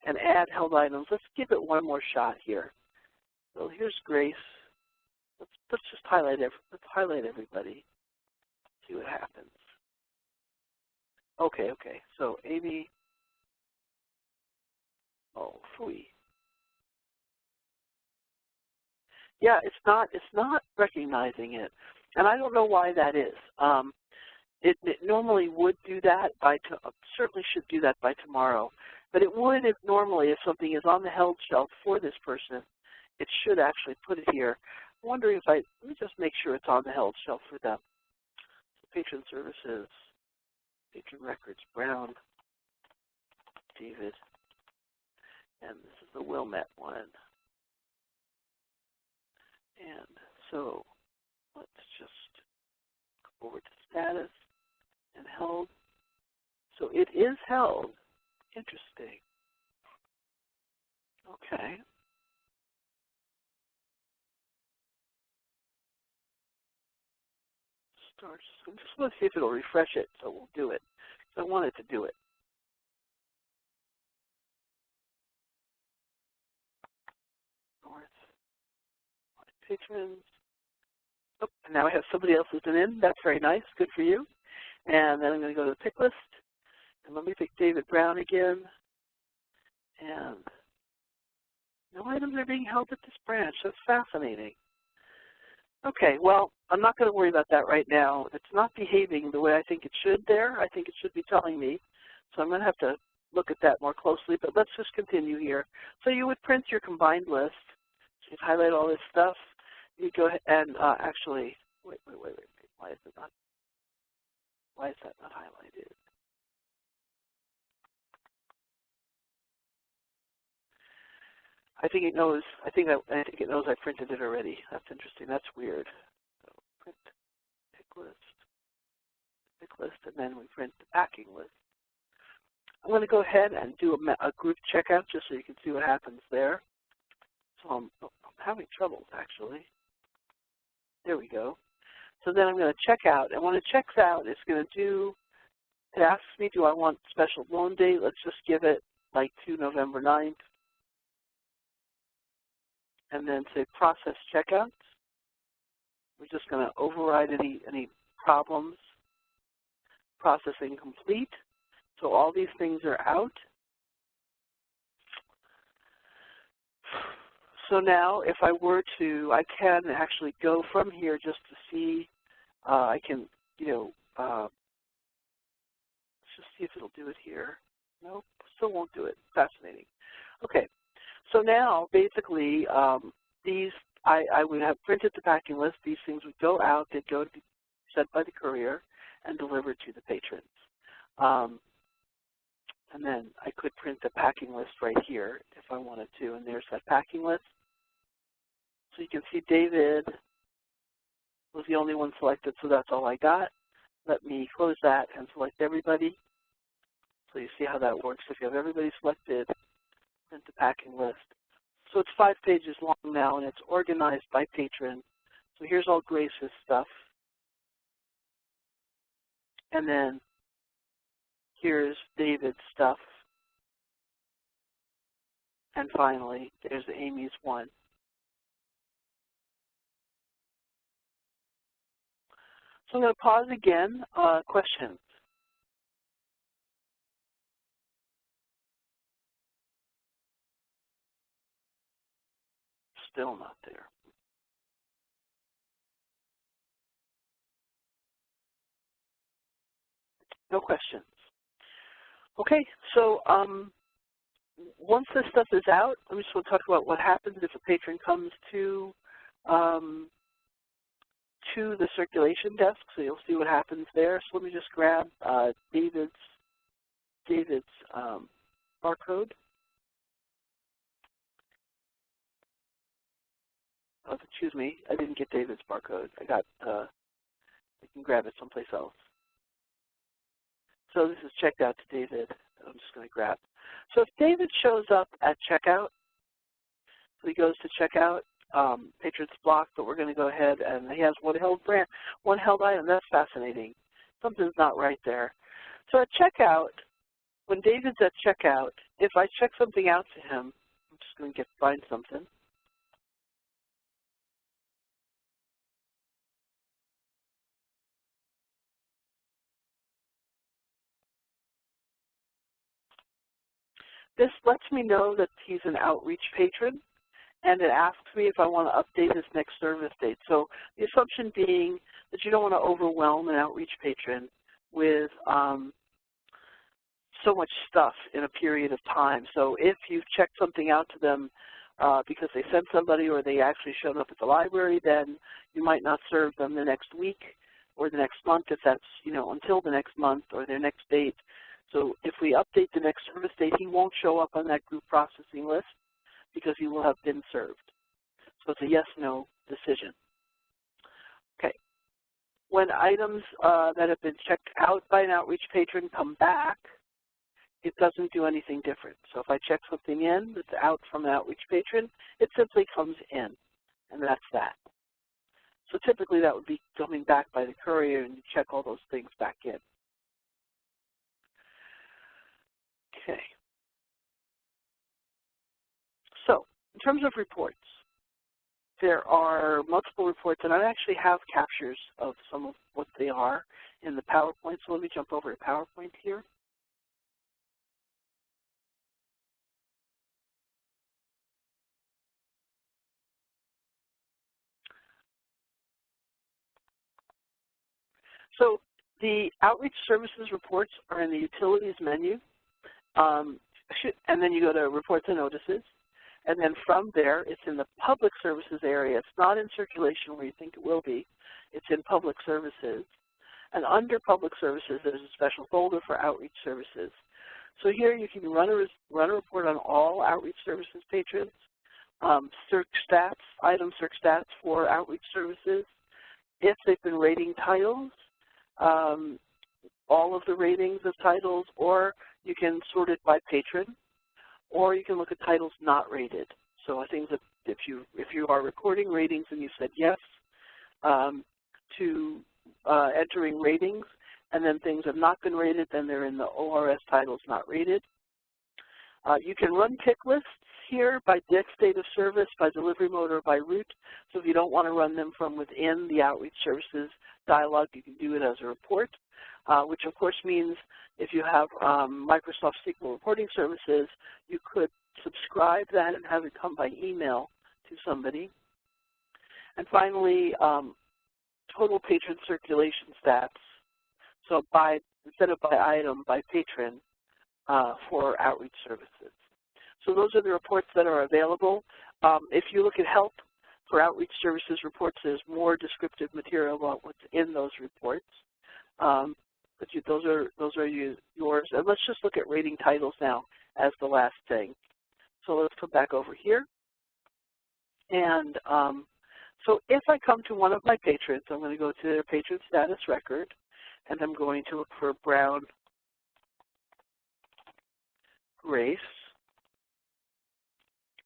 and add held items. Let's give it one more shot here. So here's Grace. Let's just highlight everybody. See what happens. Okay. So Amy. Oh, phooey. Yeah, it's not recognizing it, and I don't know why that is. It normally would do that certainly should do that by tomorrow, but it would if normally if something is on the held shelf for this person, it should actually put it here. I'm wondering let me just make sure it's on the held shelf for them. So patron services, patron records, Brown, David, and this is the Wilmette one. And so let's just go over to status and held. So it is held. Interesting. Okay. Start. So I just want to see if it'll refresh it, so we'll do it. So I want it to do it. North. Patrons. Oh, and now I have somebody else who's been in. That's very nice. Good for you. And then I'm going to go to the pick list. And let me pick David Brown again. And no items are being held at this branch. That's fascinating. Okay, well, I'm not going to worry about that right now. It's not behaving the way I think it should there. I think it should be telling me. So I'm going to have to look at that more closely. But let's just continue here. So you would print your combined list. So you'd highlight all this stuff. You go ahead and actually, wait. Why is that not highlighted? I think it knows. I think it knows I printed it already. That's interesting. That's weird. So print pick list, and then we print the packing list. I'm going to go ahead and do a group checkout just so you can see what happens there. So I'm having troubles actually. There we go. So then I'm going to check out, and when it checks out, it's going to it asks me, do I want special loan date? Let's just give it like to November 9th. And then say process checkouts. We're just going to override any problems. Processing complete. So all these things are out. So now if I were to, I can actually go from here just to see, I can, let's just see if it'll do it here. Nope, still won't do it. Fascinating. Okay. So now, basically, these I would have printed the packing list. These things would go out. They'd go to be sent by the courier and delivered to the patrons. And then I could print the packing list right here if I wanted to. And there's that packing list. So you can see David was the only one selected, so that's all I got. Let me close that and select everybody. So you see how that works. If you have everybody selected, print the packing list. So it's 5 pages long now, and it's organized by patron. So here's all Grace's stuff. And then here's David's stuff. And finally, there's Amy's one. So I'm going to pause again. Questions? Still not there. No questions. Okay, so once this stuff is out, I just want to talk about what happens if a patron comes to the circulation desk. So you'll see what happens there. So let me just grab David's barcode. Oh, excuse me, I didn't get David's barcode. I can grab it someplace else. So this is checked out to David. I'm just going to grab. So if David shows up at checkout, so he goes to checkout, patrons blocked, but we're going to go ahead, and he has one held item. That's fascinating. Something's not right there. So at checkout, when David's at checkout, if I check something out to him, I'm just going to find something. This lets me know that he's an outreach patron, and it asks me if I want to update his next service date. So the assumption being that you don't want to overwhelm an outreach patron with so much stuff in a period of time. So if you've checked something out to them because they sent somebody or they actually showed up at the library, then you might not serve them the next week or the next month if that's, until the next month or their next date. So if we update the next service date, he won't show up on that group processing list because he will have been served. So it's a yes-no decision. Okay. When items that have been checked out by an outreach patron come back, it doesn't do anything different. So if I check something in that's out from an outreach patron, it simply comes in, and that's that. So typically that would be coming back by the courier, and you check all those things back in. Okay. So in terms of reports, there are multiple reports, and I actually have captures of some of what they are in the PowerPoint. So let me jump over to PowerPoint here. So the outreach services reports are in the utilities menu, and then you go to reports and notices, and then from there it's in the public services area. It's not in circulation where you think it will be. It's in public services, and under public services there's a special folder for outreach services. So here you can run a report on all outreach services patrons, search stats, item search stats for outreach services, if they've been rating titles, all of the ratings of titles, or you can sort it by patron, or you can look at titles not rated. So I think that if you are recording ratings and you said yes to entering ratings, and then things have not been rated, then they're in the ORS titles not rated. You can run tick lists here by date of service, by delivery mode, or by route. So if you don't want to run them from within the outreach services dialog, you can do it as a report, which of course means if you have Microsoft SQL reporting services, you could subscribe that and have it come by email to somebody. And finally, total patron circulation stats. So instead of by item, by patron for outreach services. So those are the reports that are available. If you look at help for outreach services reports, there's more descriptive material about what's in those reports. But those are yours. And let's just look at rating titles now as the last thing. So let's come back over here. And so if I come to one of my patrons, I'm going to go to their patron status record, and I'm going to look for Brown Grace.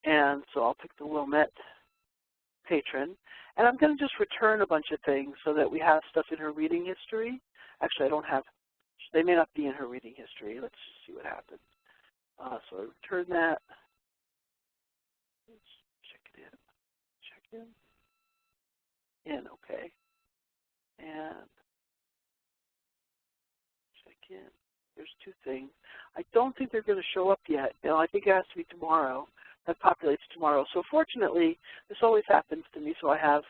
And so I'll pick the Wilmette patron. And I'm going to just return a bunch of things so that we have stuff in her reading history. Actually, I don't have, they may not be in her reading history. Let's just see what happens. So I return that. Let's check it in. Check in. Okay. And check in. There's two things. I don't think they're going to show up yet. I think it has to be tomorrow. That populates tomorrow. So fortunately, this always happens to me, so I have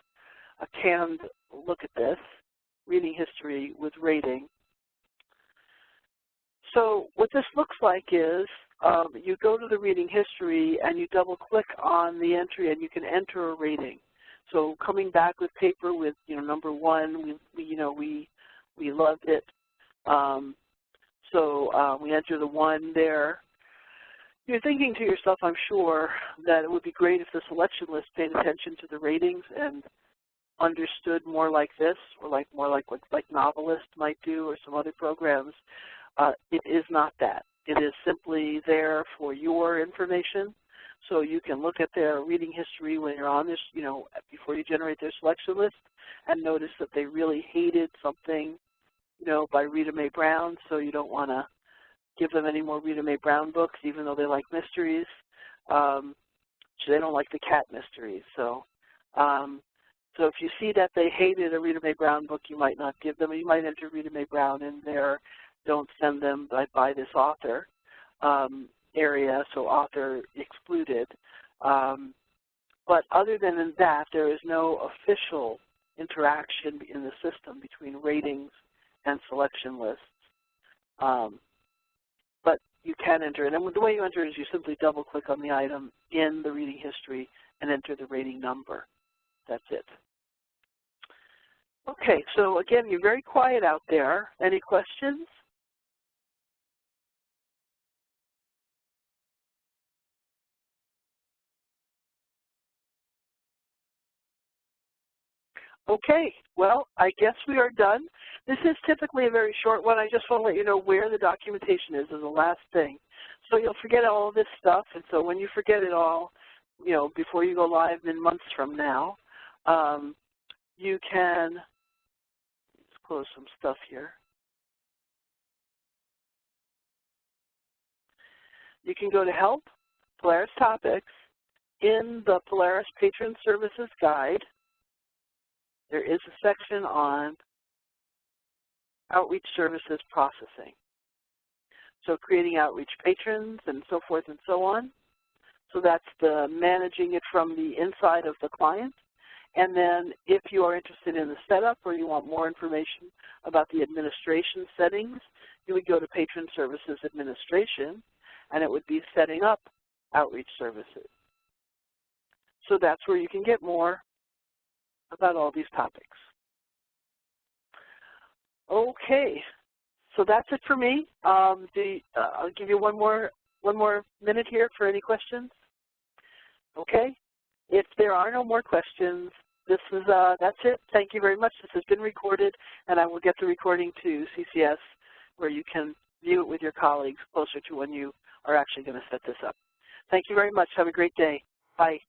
a canned look at this, reading history with rating. So what this looks like is you go to the reading history and you double-click on the entry and you can enter a rating. So coming back with paper with number 1, we loved it. So we enter the 1 there. You're thinking to yourself, I'm sure, that it would be great if the selection list paid attention to the ratings and understood more like this, or more like what Novelist might do or some other programs. It is not that. It is simply there for your information. So you can look at their reading history when you're on this, before you generate their selection list, and notice that they really hated something, by Rita Mae Brown, so you don't want to give them any more Rita Mae Brown books, even though they like mysteries. They don't like the cat mysteries. So if you see that they hated a Rita Mae Brown book, you might not give them. You might enter Rita Mae Brown in there. Don't send them by this author area, so author excluded. But other than that, there is no official interaction in the system between ratings and selection lists. But you can enter it. And the way you enter it is you simply double-click on the item in the reading history and enter the rating number. That's it. Okay, so again, you're very quiet out there. Any questions? Okay, well, I guess we are done. This is typically a very short one. I just want to let you know where the documentation is as the last thing. So you'll forget all of this stuff, and so when you forget it all, before you go live in months from now, you can, let's close some stuff here. You can go to Help, Polaris Topics, in the Polaris Patron Services Guide. There is a section on outreach services processing. So creating outreach patrons and so forth and so on. So that's the managing it from the inside of the client. And then if you are interested in the setup or you want more information about the administration settings, you would go to Patron Services Administration, and it would be setting up outreach services. So that's where you can get more about all these topics. Okay, so that's it for me. I'll give you one more minute here for any questions. Okay, if there are no more questions, that's it. Thank you very much. This has been recorded, and I will get the recording to CCS where you can view it with your colleagues closer to when you are actually going to set this up. Thank you very much. Have a great day. Bye.